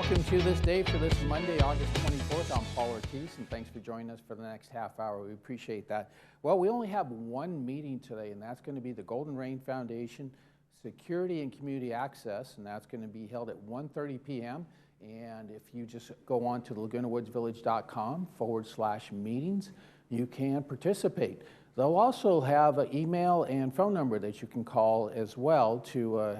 welcome to this day for this Monday, August 24th. I'm Paul Ortiz, and thanks for joining us for the next half hour. We appreciate that. Well, we only have one meeting today, and that's going to be the Golden Rain Foundation Security and Community Access, and that's going to be held at 1:30 p.m. And if you just go on to lagunawoodsvillage.com/meetings, you can participate. They'll also have an email and phone number that you can call as well to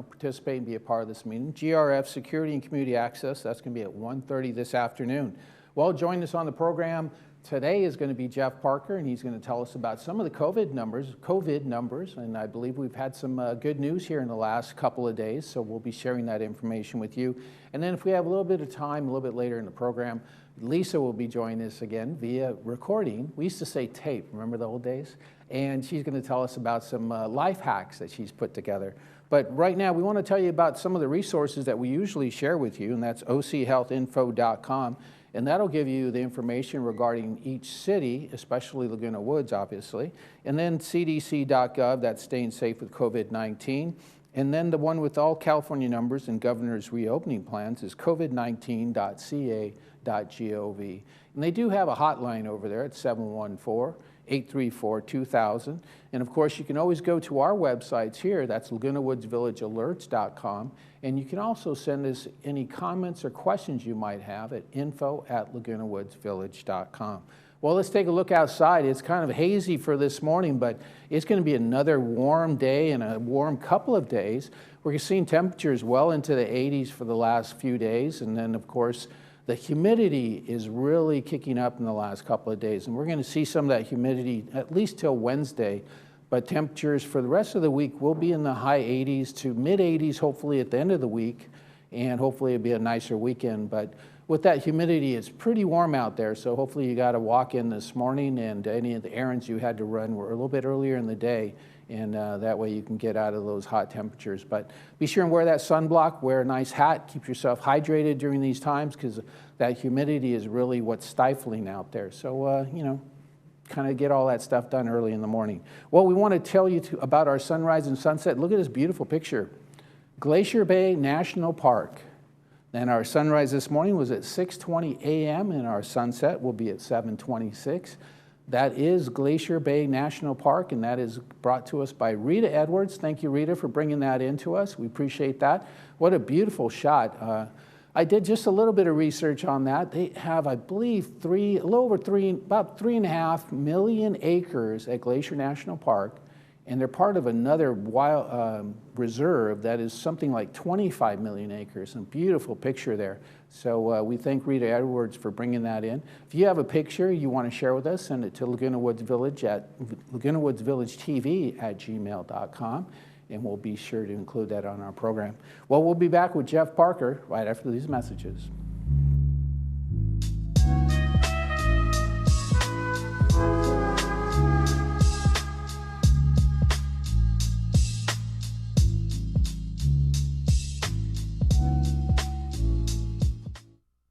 participate and be a part of this meeting. GRF Security and Community Access, that's going to be at 1:30 this afternoon. Well, joining us on the program today is going to be Jeff Parker, and he's going to tell us about some of the COVID numbers, and I believe we've had some good news here in the last couple of days, so we'll be sharing that information with you. And then if we have a little bit of time, a little bit later in the program, Lisa will be joining us again via recording. We used to say tape, remember the old days? And she's going to tell us about some life hacks that she's put together. But right now, we want to tell you about some of the resources that we usually share with you, and that's ochealthinfo.com. And that'll give you the information regarding each city, especially Laguna Woods, obviously. And then cdc.gov, that's staying safe with COVID-19. And then the one with all California numbers and governor's reopening plans is covid19.ca.gov. And they do have a hotline over there at 714-834-2000. And of course, you can always go to our websites here. That's LagunaWoodsVillageAlerts.com. And you can also send us any comments or questions you might have at info@LagunaWoodsVillage.com. Well, let's take a look outside. It's kind of hazy for this morning, but it's going to be another warm day and a warm couple of days. We're seeing temperatures well into the 80s for the last few days. And then, of course, the humidity is really kicking up in the last couple of days. And we're going to see some of that humidity at least till Wednesday. But temperatures for the rest of the week will be in the high 80s to mid 80s, hopefully at the end of the week. And hopefully it'll be a nicer weekend. But with that humidity, it's pretty warm out there. So hopefully you got to walk in this morning, and any of the errands you had to run were a little bit earlier in the day. And that way you can get out of those hot temperatures. But be sure and wear that sunblock, wear a nice hat, keep yourself hydrated during these times, because that humidity is really what's stifling out there. So, kind of get all that stuff done early in the morning. Well, we want to tell you about our sunrise and sunset. Look at this beautiful picture. Glacier Bay National Park. And our sunrise this morning was at 6:20 a.m. and our sunset will be at 7:26. That is Glacier Bay National Park, and that is brought to us by Rita Edwards. Thank you, Rita, for bringing that in to us. We appreciate that. What a beautiful shot. I did just a little bit of research on that. They have, I believe, about 3.5 million acres at Glacier National Park, and they're part of another wild reserve that is something like 25 million acres. A beautiful picture there. So we thank Rita Edwards for bringing that in. If you have a picture you want to share with us, send it to Laguna Woods Village at LagunaWoodsVillageTV@gmail.com. And we'll be sure to include that on our program. Well, we'll be back with Jeff Parker right after these messages.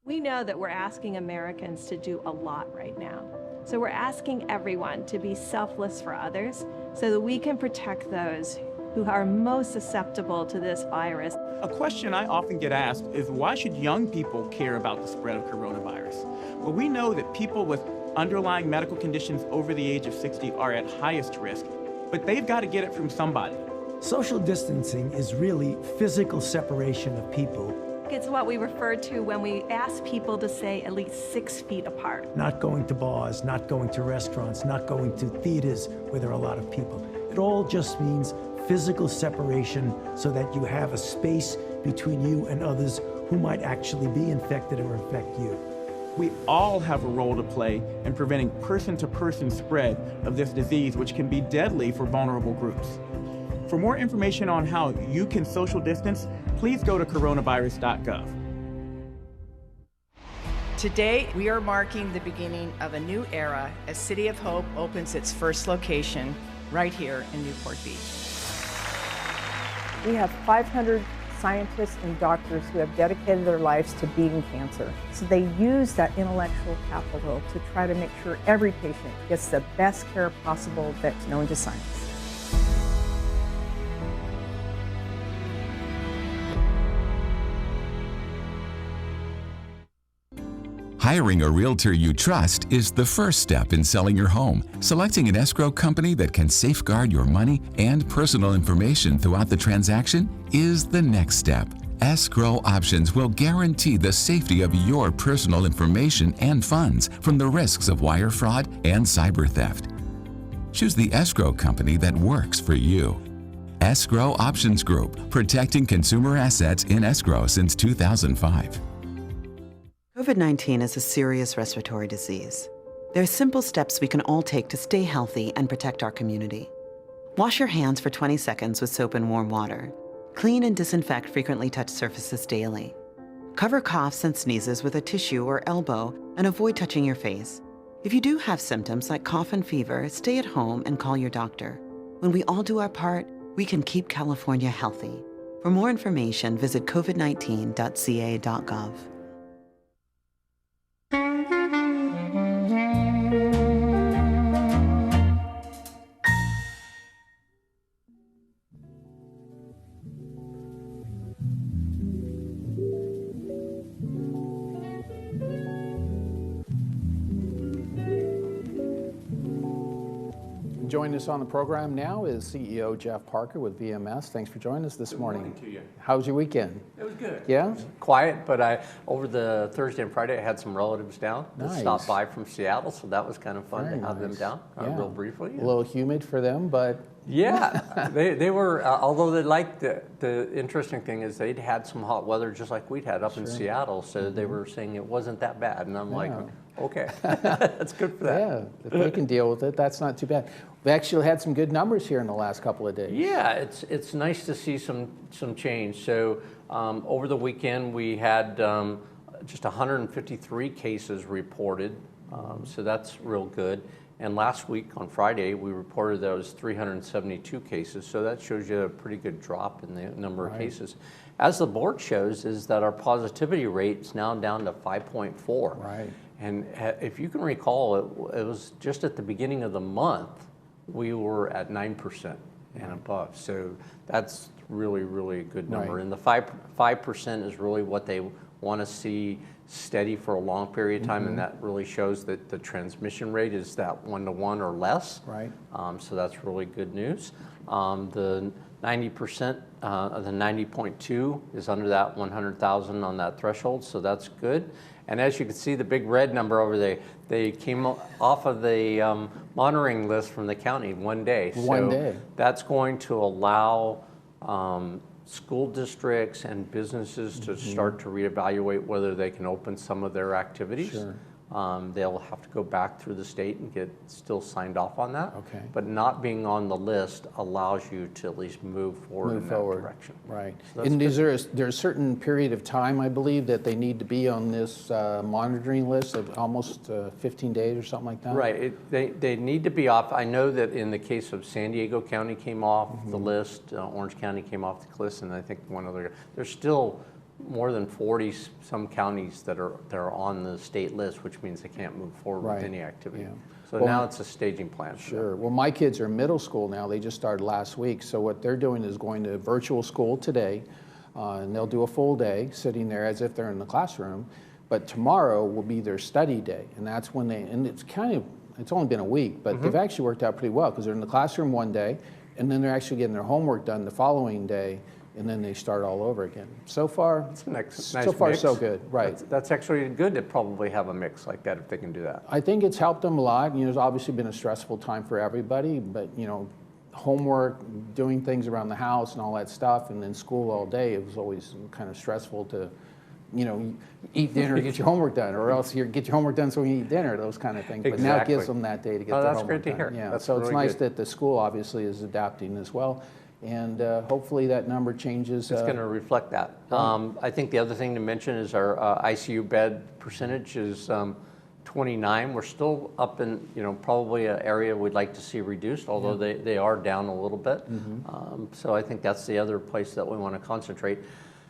We know that we're asking Americans to do a lot right now. So we're asking everyone to be selfless for others so that we can protect those who are most susceptible to this virus. A question I often get asked is, why should young people care about the spread of coronavirus? Well, we know that people with underlying medical conditions over the age of 60 are at highest risk, but they've got to get it from somebody. Social distancing is really physical separation of people. It's what we refer to when we ask people to stay at least 6 feet apart. Not going to bars, not going to restaurants, not going to theaters where there are a lot of people. It all just means physical separation so that you have a space between you and others who might actually be infected or infect you. We all have a role to play in preventing person-to-person spread of this disease, which can be deadly for vulnerable groups. For more information on how you can social distance, please go to coronavirus.gov. Today, we are marking the beginning of a new era as City of Hope opens its first location right here in Newport Beach. We have 500 scientists and doctors who have dedicated their lives to beating cancer. So they use that intellectual capital to try to make sure every patient gets the best care possible that's known to science. Hiring a realtor you trust is the first step in selling your home. Selecting an escrow company that can safeguard your money and personal information throughout the transaction is the next step. Escrow Options will guarantee the safety of your personal information and funds from the risks of wire fraud and cyber theft. Choose the escrow company that works for you. Escrow Options Group, protecting consumer assets in escrow since 2005. COVID-19 is a serious respiratory disease. There are simple steps we can all take to stay healthy and protect our community. Wash your hands for 20 seconds with soap and warm water. Clean and disinfect frequently touched surfaces daily. Cover coughs and sneezes with a tissue or elbow and avoid touching your face. If you do have symptoms like cough and fever, stay at home and call your doctor. When we all do our part, we can keep California healthy. For more information, visit covid19.ca.gov. Joining us on the program now is CEO Jeff Parker with VMS. Thanks for joining us this morning. Good morning to you. How was your weekend? It was good. Yeah? It was quiet, but over the Thursday and Friday, I had some relatives down that Nice. stopped by from Seattle, so that was kind of fun Very to have them nice. down Yeah. real briefly. A little humid for them, but Yeah, they were, although they liked the interesting thing is they'd had some hot weather just like we'd had up in Seattle, so they were saying it wasn't that bad, and I'm like, okay, that's good for that. yeah, if they can deal with it, that's not too bad. We actually had some good numbers here in the last couple of days. Yeah, it's nice to see some change. So over the weekend we had just 153 cases reported, so that's real good. And last week on Friday we reported that it was 372 cases, so that shows you a pretty good drop in the number of cases. As the board shows, is that our positivity rate is now down to 5.4. Right. And if you can recall, it was just at the beginning of the month we were at 9% and above. So that's really, really a good number. Right. And the 5% is really what they want to see steady for a long period of time, and that really shows that the transmission rate is that 1-to-1 or less. Right. So that's really good news. The 90% of the 90.2 is under that 100,000 on that threshold, so that's good. And as you can see, the big red number over there, they came off of the monitoring list from the county one day. One day. That's going to allow school districts and businesses to start to reevaluate whether they can open some of their activities. Sure. They'll have to go back through the state and get still signed off on that. Okay. But not being on the list allows you to at least move forward in that direction. Right. So that's And good. is there a certain period of time, I believe, that they need to be on this monitoring list of almost 15 days or something like that? Right. They need to be off. I know that in the case of San Diego County came off the list, Orange County came off the list, and I think one other. There's still more than 40 some counties that are on the state list, which means they can't move forward with any activity. Yeah. So Well, now it's a staging plan. Sure. Well, my kids are in middle school now. They just started last week. So what they're doing is going to virtual school today, and they'll do a full day sitting there as if they're in the classroom. But tomorrow will be their study day, and that's when and it's only been a week, but they've actually worked out pretty well because they're in the classroom one day, and then they're actually getting their homework done the following day, and then they start all over again. So far, so far so good. Right. That's actually good to probably have a mix like that if they can do that. I think it's helped them a lot. You know, it's obviously been a stressful time for everybody, but you know, homework, doing things around the house and all that stuff, and then school all day, it was always kind of stressful to, you know, eat dinner, get your homework done, or else you get your homework done so you eat dinner, those kind of things. But now it gives them that day to get their homework done. That's great to hear. Yeah, That's so it's really nice good. that the school obviously is adapting as well. And hopefully that number changes. It's going to reflect that. I think the other thing to mention is our ICU bed percentage is 29. We're still up in, you know, probably an area we'd like to see reduced, although they are down a little bit. So I think that's the other place that we want to concentrate.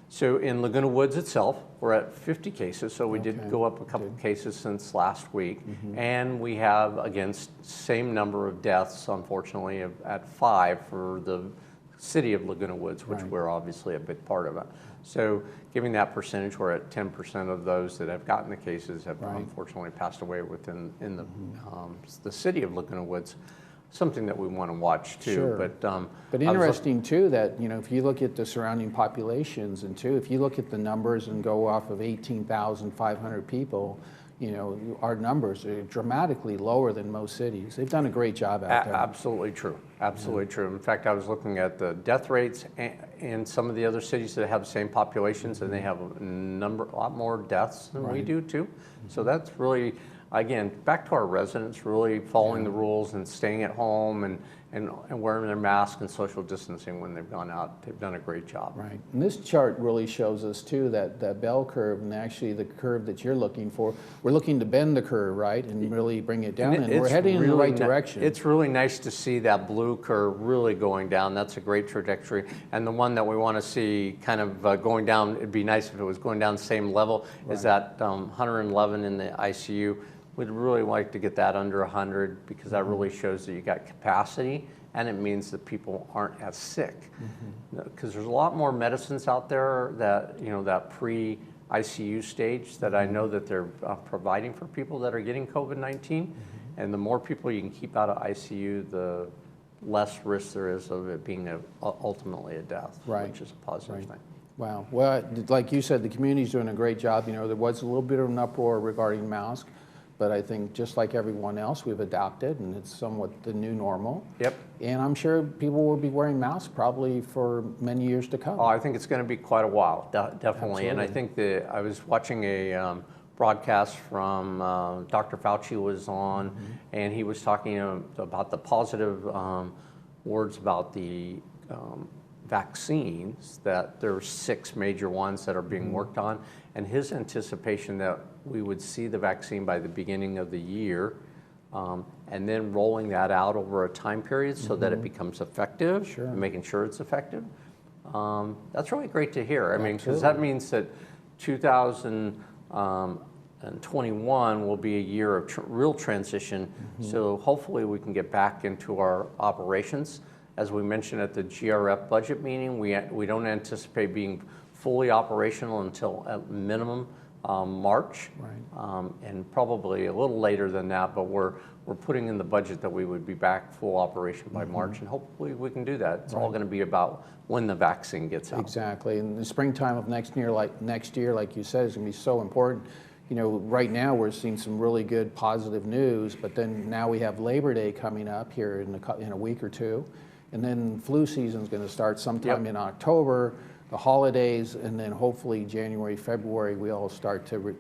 So in Laguna Woods itself, we're at 50 cases, so we did go up a couple of cases since last week. And we have, again, same number of deaths, unfortunately, at 5 for the city of Laguna Woods, which we're obviously a big part of it. So giving that percentage, we're at 10% of those that have gotten the cases have unfortunately passed away within the city of Laguna Woods. Something that we want to watch too. Sure. But interesting too that, you know, if you look at the surrounding populations, and too, if you look at the numbers and go off of 18,500 people, you know, our numbers are dramatically lower than most cities. They've done a great job out there. Absolutely true. Absolutely true. In fact, I was looking at the death rates in some of the other cities that have the same populations, and they have a lot more deaths than we do too. So that's really, again, back to our residents really following the rules and staying at home and wearing their mask and social distancing when they've gone out. They've done a great job. Right. And this chart really shows us too that bell curve, and actually the curve that you're looking for, we're looking to bend the curve, right, and really bring it down, and we're heading in the right direction. It's really nice to see that blue curve really going down. That's a great trajectory. And the one that we want to see kind of going down, it'd be nice if it was going down the same level, is that 111 in the ICU. We'd really like to get that under 100 because that really shows that you got capacity, and it means that people aren't as sick. Because there's a lot more medicines out there that, you know, that pre-ICU stage that I know that they're providing for people that are getting COVID-19. And the more people you can keep out of ICU, the less risk there is of it being ultimately a death, which is a positive thing. Wow. Well, like you said, the community's doing a great job. You know, there was a little bit of an uproar regarding masks. But I think just like everyone else, we've adapted, and it's somewhat the new normal. Yep. And I'm sure people will be wearing masks probably for many years to come. Oh, I think it's going to be quite a while, definitely. Absolutely. And I think I was watching a broadcast from Dr. Fauci was on, and he was talking about the positive words about the vaccines, that there's 6 major ones that are being worked on, and his anticipation that we would see the vaccine by the beginning of the year, and then rolling that out over a time period so that it becomes effective, and making sure it's effective. That's really great to hear. I mean, because that means that 2021 will be a year of real transition, so hopefully we can get back into our operations. As we mentioned at the GRF budget meeting, we don't anticipate being fully operational until at minimum March, and probably a little later than that, but we're putting in the budget that we would be back full operation by March, and hopefully we can do that. It's all going to be about when the vaccine gets out. Exactly, and the springtime of next year, like you said, is going to be so important. You know, right now we're seeing some really good positive news, but then now we have Labor Day coming up here in a week or two. And then flu season is going to start sometime in October, the holidays, and then hopefully January, February, we all start to,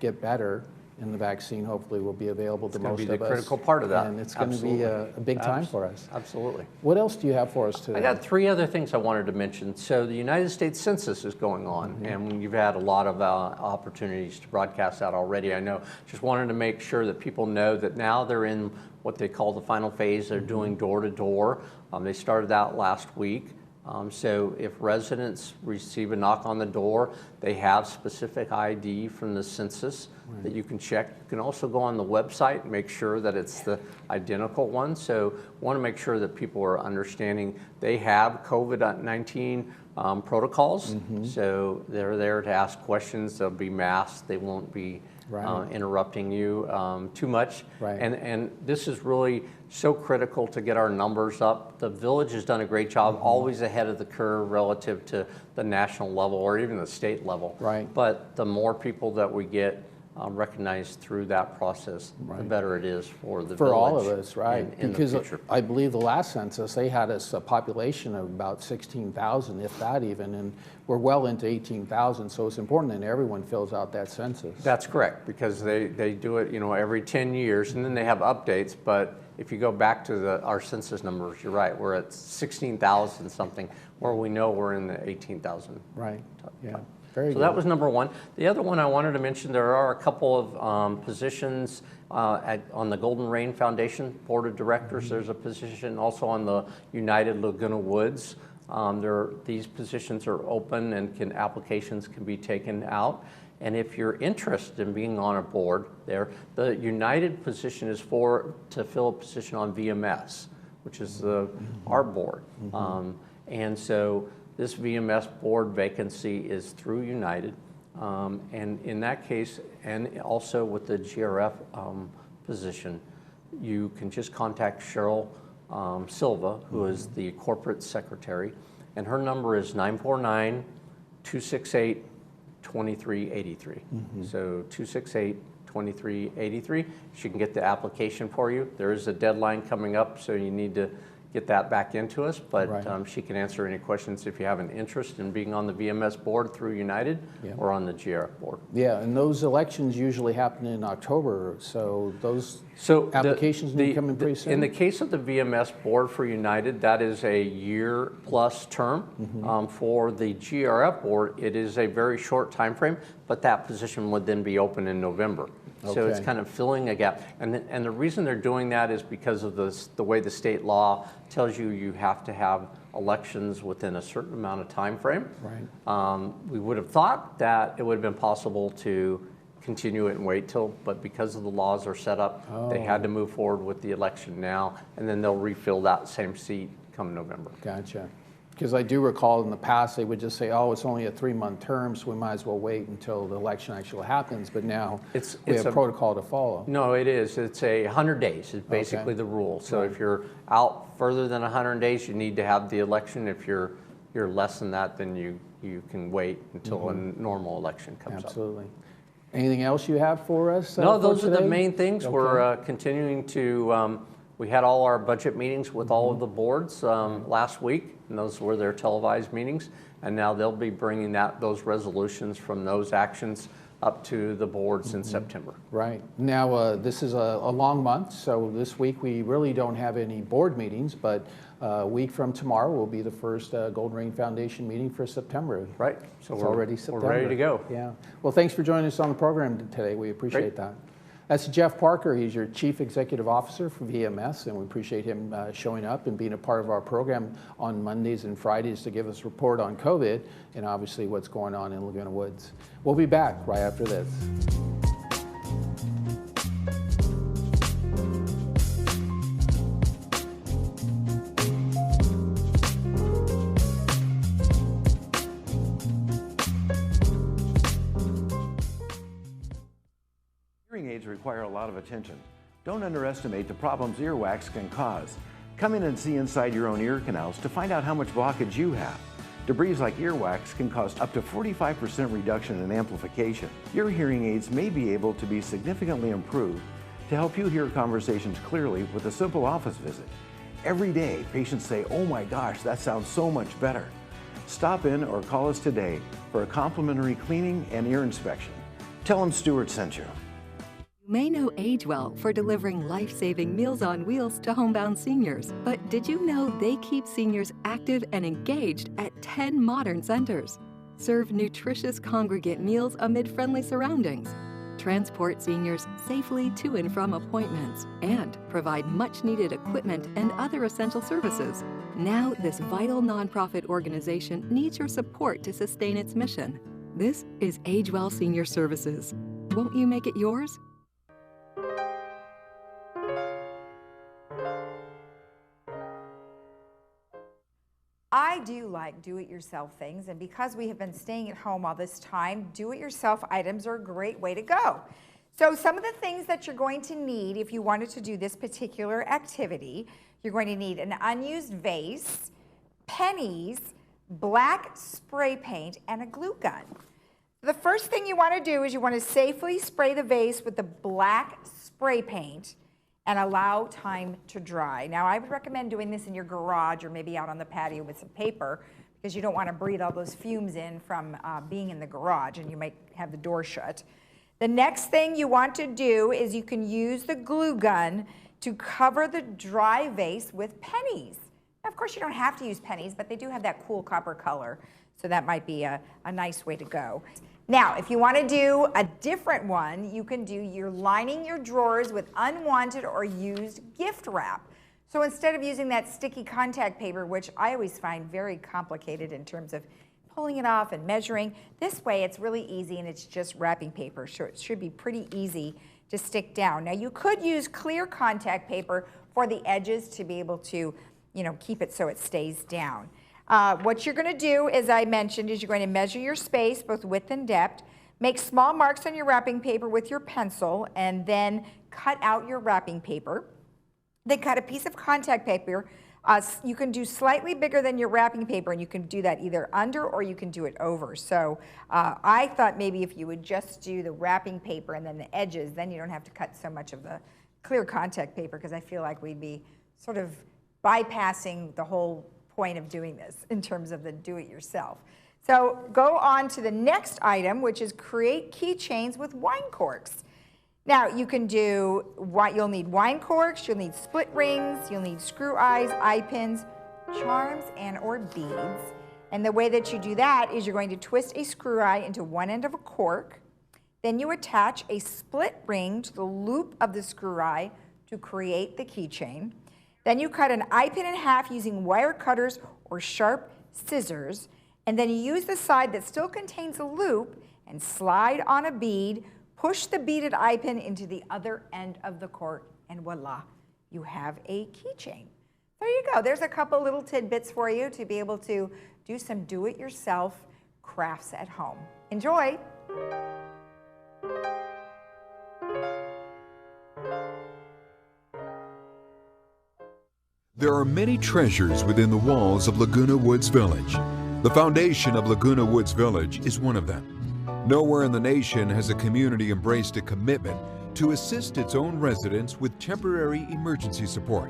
get better, and the vaccine hopefully will be available to most of us. It's going to be the critical part of that. And it's going to be a big time for us. Absolutely. What else do you have for us today? I got 3 other things I wanted to mention. So the United States Census is going on, and you've had a lot of opportunities to broadcast that already. I know. Just wanted to make sure that people know that now they're in what they call the final phase. They're doing door-to-door. They started that last week. So if residents receive a knock on the door, they have specific ID from the census that you can check. You can also go on the website and make sure that it's the identical one. So want to make sure that people are understanding they have COVID-19 protocols. So they're there to ask questions. They'll be masked. They won't be interrupting you too much. And this is really so critical to get our numbers up. The village has done a great job, always ahead of the curve relative to the national level or even the state level. But the more people that we get recognized through that process, the better it is for the village. For all of us, in because the future. I believe the last census, they had us a population of about 16,000, if that even, and we're well into 18,000, so it's important that everyone fills out that census. That's correct, because they do it, every 10 years, and then they have updates, but if you go back to our census numbers, you're right, we're at 16,000 something, where we know we're in the 18,000. Very so good. that was number one. The other one I wanted to mention, there are a couple of positions on the Golden Rain Foundation Board of Directors. There's a position also on the United Laguna Woods. These positions are open and applications can be taken out. And if you're interested in being on a board there, the United position is to fill a position on VMS, which is our board. And so this VMS board vacancy is through United. And in that case, and also with the GRF position, you can just contact Cheryl Silva, who is the corporate secretary, and her number is 949-268-2383. So 268-2383. She can get the application for you. There is a deadline coming up, so you need to get that back into us, but Right. She can answer any questions if you have an interest in being on the VMS board through United or on the GRF board. Yeah, and those elections usually happen in October, so those So applications need to come in pretty soon? In the case of the VMS board for United, that is a year-plus term. For the GRF board, it is a very short time frame, but that position would then be open in November. So it's Okay. kind of filling a gap. And the reason they're doing that is because of the way the state law tells you you have to have elections within a certain amount of time frame. Right. We would have thought that it would have been possible to continue it and wait till, but because of the laws are set up, they had to move forward with the election now, and then they'll refill that same seat come November. Gotcha. Because I do recall in the past, they would just say, oh, it's only a 3-month term, so we might as well wait until the election actually happens, but now we have protocol to follow. No, it is. It's 100 days is basically the rule. So if you're out further than 100 days, you need to have the election. If you're less than that, then you can wait until a normal election comes up. Absolutely. Anything else you have for us? No, for those are the today? main things. Okay. We're continuing to, we had all our budget meetings with all of the boards last week, and those were their televised meetings. And now they'll be bringing those resolutions from those actions up to the boards in September. Right. Now, this is a long month, so this week we really don't have any board meetings, but a week from tomorrow will be the first Golden Ring Foundation meeting for September. Right. So It's already September. We're ready to go. Yeah. Well, thanks for joining us on the program today. We appreciate that. That's Jeff Parker. He's your Chief Executive Officer for VMS, and we appreciate him showing up and being a part of our program on Mondays and Fridays to give us a report on COVID and obviously what's going on in Laguna Woods. We'll be back right after this. Hearing aids require a lot of attention. Don't underestimate the problems earwax can cause. Come in and see inside your own ear canals to find out how much blockage you have. Debris like earwax can cause up to 45% reduction in amplification. Your hearing aids may be able to be significantly improved to help you hear conversations clearly with a simple office visit. Every day, patients say, "Oh my gosh, that sounds so much better." Stop in or call us today for a complimentary cleaning and ear inspection. Tell them Stuart sent you. You may know AgeWell for delivering life-saving Meals on Wheels to homebound seniors. But did you know they keep seniors active and engaged at 10 modern centers? Serve nutritious congregate meals amid friendly surroundings. Transport seniors safely to and from appointments. And provide much-needed equipment and other essential services. Now, this vital nonprofit organization needs your support to sustain its mission. This is AgeWell Senior Services. Won't you make it yours? I do like do-it-yourself things, and because we have been staying at home all this time, do-it-yourself items are a great way to go. So some of the things that you're going to need if you wanted to do this particular activity, you're going to need an unused vase, pennies, black spray paint, and a glue gun. The first thing you want to do is you want to safely spray the vase with the black spray paint and allow time to dry. Now, I would recommend doing this in your garage or maybe out on the patio with some paper because you don't want to breathe all those fumes in from being in the garage, and you might have the door shut. The next thing you want to do is you can use the glue gun to cover the dry vase with pennies. Now, of course, you don't have to use pennies, but they do have that cool copper color, so that might be a nice way to go. Now, if you want to do a different one, you can do, you're lining your drawers with unwanted or used gift wrap. So instead of using that sticky contact paper, which I always find very complicated in terms of pulling it off and measuring, this way it's really easy and it's just wrapping paper, so it should be pretty easy to stick down. Now, you could use clear contact paper for the edges to be able to, keep it so it stays down. What you're going to do, as I mentioned, is you're going to measure your space, both width and depth, make small marks on your wrapping paper with your pencil, and then cut out your wrapping paper. Then cut a piece of contact paper. You can do slightly bigger than your wrapping paper, and you can do that either under or you can do it over. So I thought maybe if you would just do the wrapping paper and then the edges, then you don't have to cut so much of the clear contact paper, because I feel like we'd be sort of bypassing the whole point of doing this in terms of the do-it-yourself. So go on to the next item, which is create keychains with wine corks. Now you can do, you'll need wine corks, you'll need split rings, you'll need screw eyes, eye pins, charms, and or beads. And the way that you do that is you're going to twist a screw eye into one end of a cork. Then you attach a split ring to the loop of the screw eye to create the keychain. Then you cut an eye pin in half using wire cutters or sharp scissors. And then you use the side that still contains a loop and slide on a bead. Push the beaded eye pin into the other end of the cork, and voila, you have a keychain. There you go. There's a couple little tidbits for you to be able to do some do-it-yourself crafts at home. Enjoy. There are many treasures within the walls of Laguna Woods Village. The foundation of Laguna Woods Village is one of them. Nowhere in the nation has a community embraced a commitment to assist its own residents with temporary emergency support.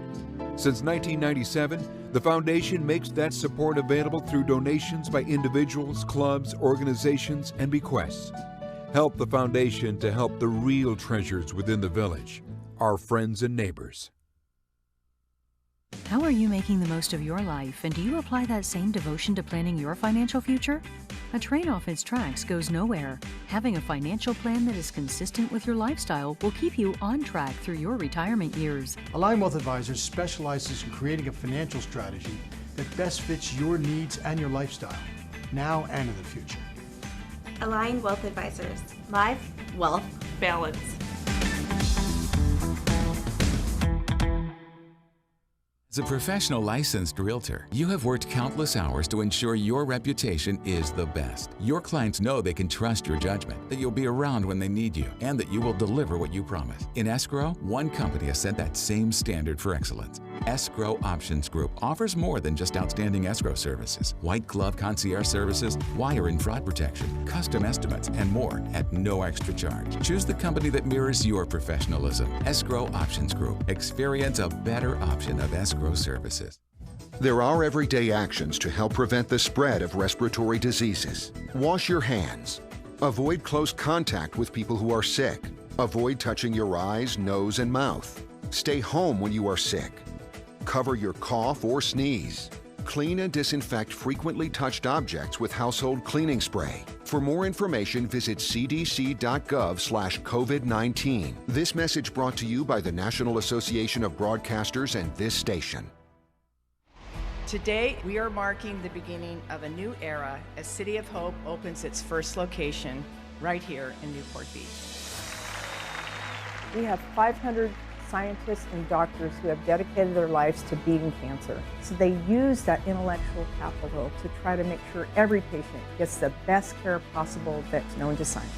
Since 1997, the foundation makes that support available through donations by individuals, clubs, organizations, and bequests. Help the foundation to help the real treasures within the village, our friends and neighbors. How are you making the most of your life, and do you apply that same devotion to planning your financial future? A train off its tracks goes nowhere. Having a financial plan that is consistent with your lifestyle will keep you on track through your retirement years. Align Wealth Advisors specializes in creating a financial strategy that best fits your needs and your lifestyle, now and in the future. Align Wealth Advisors. Life, wealth, balance. As a professional licensed realtor, you have worked countless hours to ensure your reputation is the best. Your clients know they can trust your judgment, that you'll be around when they need you, and that you will deliver what you promise. In escrow, one company has set that same standard for excellence. Escrow Options Group offers more than just outstanding escrow services. White glove concierge services, wire and fraud protection, custom estimates, and more at no extra charge. Choose the company that mirrors your professionalism. Escrow Options Group. Experience a better option of escrow services. There are everyday actions to help prevent the spread of respiratory diseases. Wash your hands. Avoid close contact with people who are sick. Avoid touching your eyes, nose, and mouth. Stay home when you are sick. Cover your cough or sneeze. Clean and disinfect frequently touched objects with household cleaning spray. For more information, visit cdc.gov/COVID-19. This message brought to you by the National Association of Broadcasters and this station. Today, we are marking the beginning of a new era as City of Hope opens its first location right here in Newport Beach. We have 500 scientists and doctors who have dedicated their lives to beating cancer. So they use that intellectual capital to try to make sure every patient gets the best care possible that's known to science.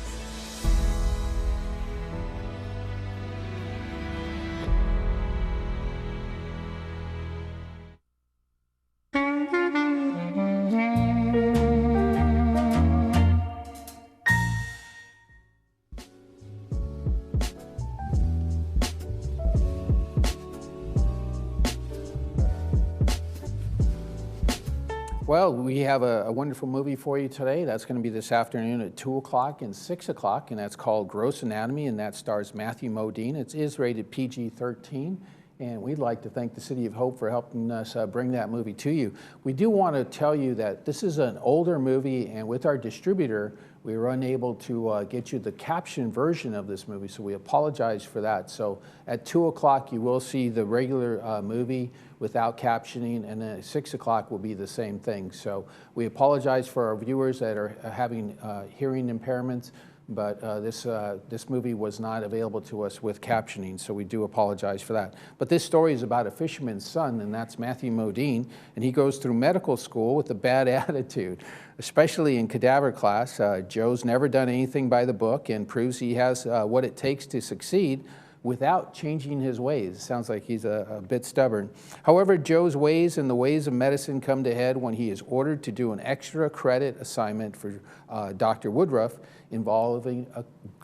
Well, we have a wonderful movie for you today. That's going to be this afternoon at 2 o'clock and 6 o'clock, and that's called Gross Anatomy, and that stars Matthew Modine. It is rated PG-13, and we'd like to thank the City of Hope for helping us bring that movie to you. We do want to tell you that this is an older movie, and with our distributor, we were unable to get you the caption version of this movie, so we apologize for that. So at 2 o'clock, you will see the regular movie without captioning, and then at 6 o'clock will be the same thing. So we apologize for our viewers that are having hearing impairments, but this movie was not available to us with captioning, so we do apologize for that. But this story is about a fisherman's son, and that's Matthew Modine, and he goes through medical school with a bad attitude, especially in cadaver class. Joe's never done anything by the book and proves he has what it takes to succeed without changing his ways. Sounds like he's a bit stubborn. However, Joe's ways and the ways of medicine come to head when he is ordered to do an extra credit assignment for Dr. Woodruff involving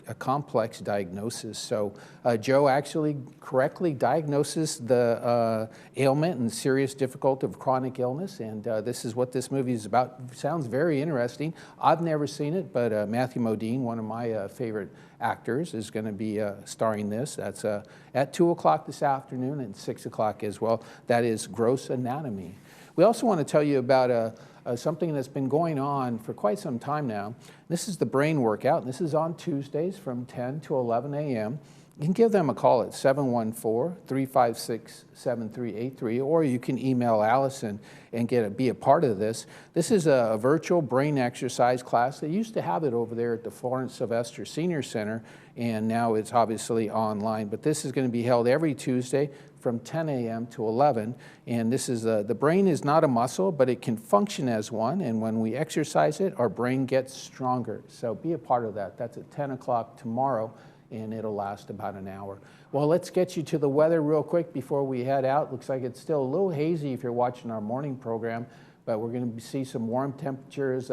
a complex diagnosis. So Joe actually correctly diagnoses the ailment and serious difficulty of chronic illness, and this is what this movie is about. Sounds very interesting. I've never seen it, but Matthew Modine, one of my favorite actors, is going to be starring this. That's at 2 o'clock this afternoon and 6 o'clock as well. That is Gross Anatomy. We also want to tell you about something that's been going on for quite some time now. This is the brain workout, and this is on Tuesdays from 10 to 11 a.m. You can give them a call at 714-356-7383, or you can email Allison and be a part of this. This is a virtual brain exercise class. They used to have it over there at the Florence Sylvester Senior Center, and now it's obviously online. But this is going to be held every Tuesday from 10 a.m. to 11. And this is the brain is not a muscle, but it can function as one. And when we exercise it, our brain gets stronger. So be a part of that. That's at 10 o'clock tomorrow, and it'll last about an hour. Well, let's get you to the weather real quick before we head out. Looks like it's still a little hazy if you're watching our morning program, but we're going to see some warm temperatures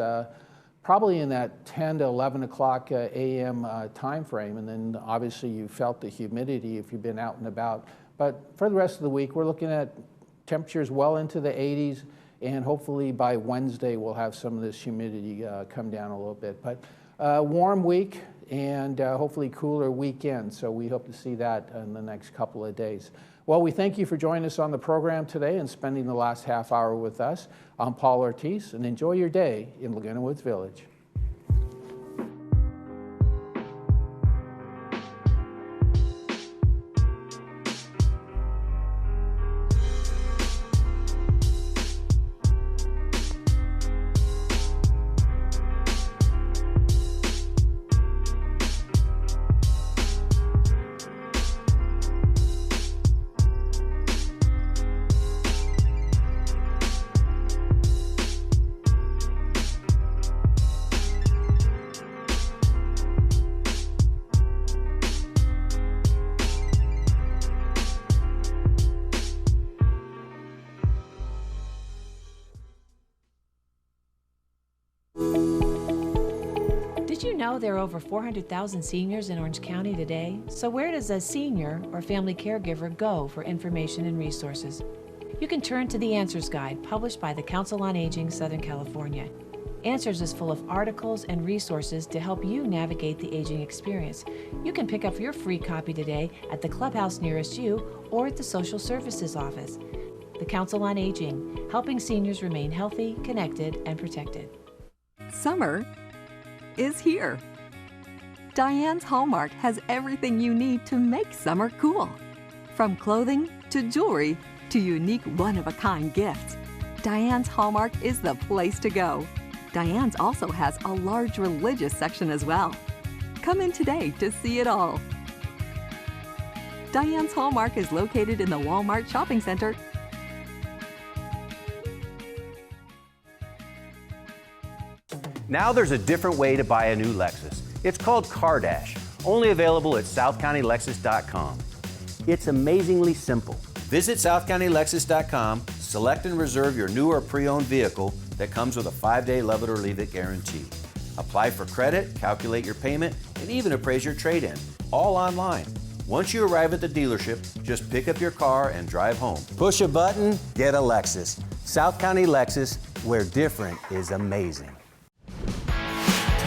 probably in that 10 to 11 o'clock a.m. time frame. And then obviously you felt the humidity if you've been out and about. But for the rest of the week, we're looking at temperatures well into the 80s, and hopefully by Wednesday we'll have some of this humidity come down a little bit. But warm week and hopefully cooler weekend, so we hope to see that in the next couple of days. Well, we thank you for joining us on the program today and spending the last half hour with us. I'm Paul Ortiz, and enjoy your day in Laguna Woods Village. There are over 400,000 seniors in Orange County today, so where does a senior or family caregiver go for information and resources? You can turn to the Answers Guide published by the Council on Aging Southern California. Answers is full of articles and resources to help you navigate the aging experience. You can pick up your free copy today at the clubhouse nearest you or at the Social Services Office. The Council on Aging, helping seniors remain healthy, connected, and protected. Summer is here. Diane's Hallmark has everything you need to make summer cool. From clothing to jewelry to unique one-of-a-kind gifts, Diane's Hallmark is the place to go. Diane's also has a large religious section as well. Come in today to see it all. Diane's Hallmark is located in the Walmart Shopping Center. Now there's a different way to buy a new Lexus. It's called CarDash, only available at SouthCountyLexus.com. It's amazingly simple. Visit SouthCountyLexus.com, select and reserve your new or pre-owned vehicle that comes with a 5-day love it or leave it guarantee. Apply for credit, calculate your payment, and even appraise your trade-in, all online. Once you arrive at the dealership, just pick up your car and drive home. Push a button, get a Lexus. South County Lexus, where different is amazing.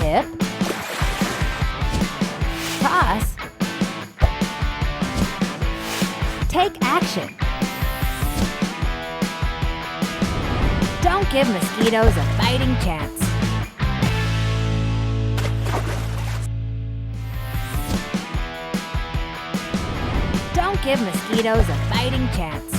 Tip. Toss. Take action. Don't give mosquitoes a fighting chance. Don't give mosquitoes a fighting chance.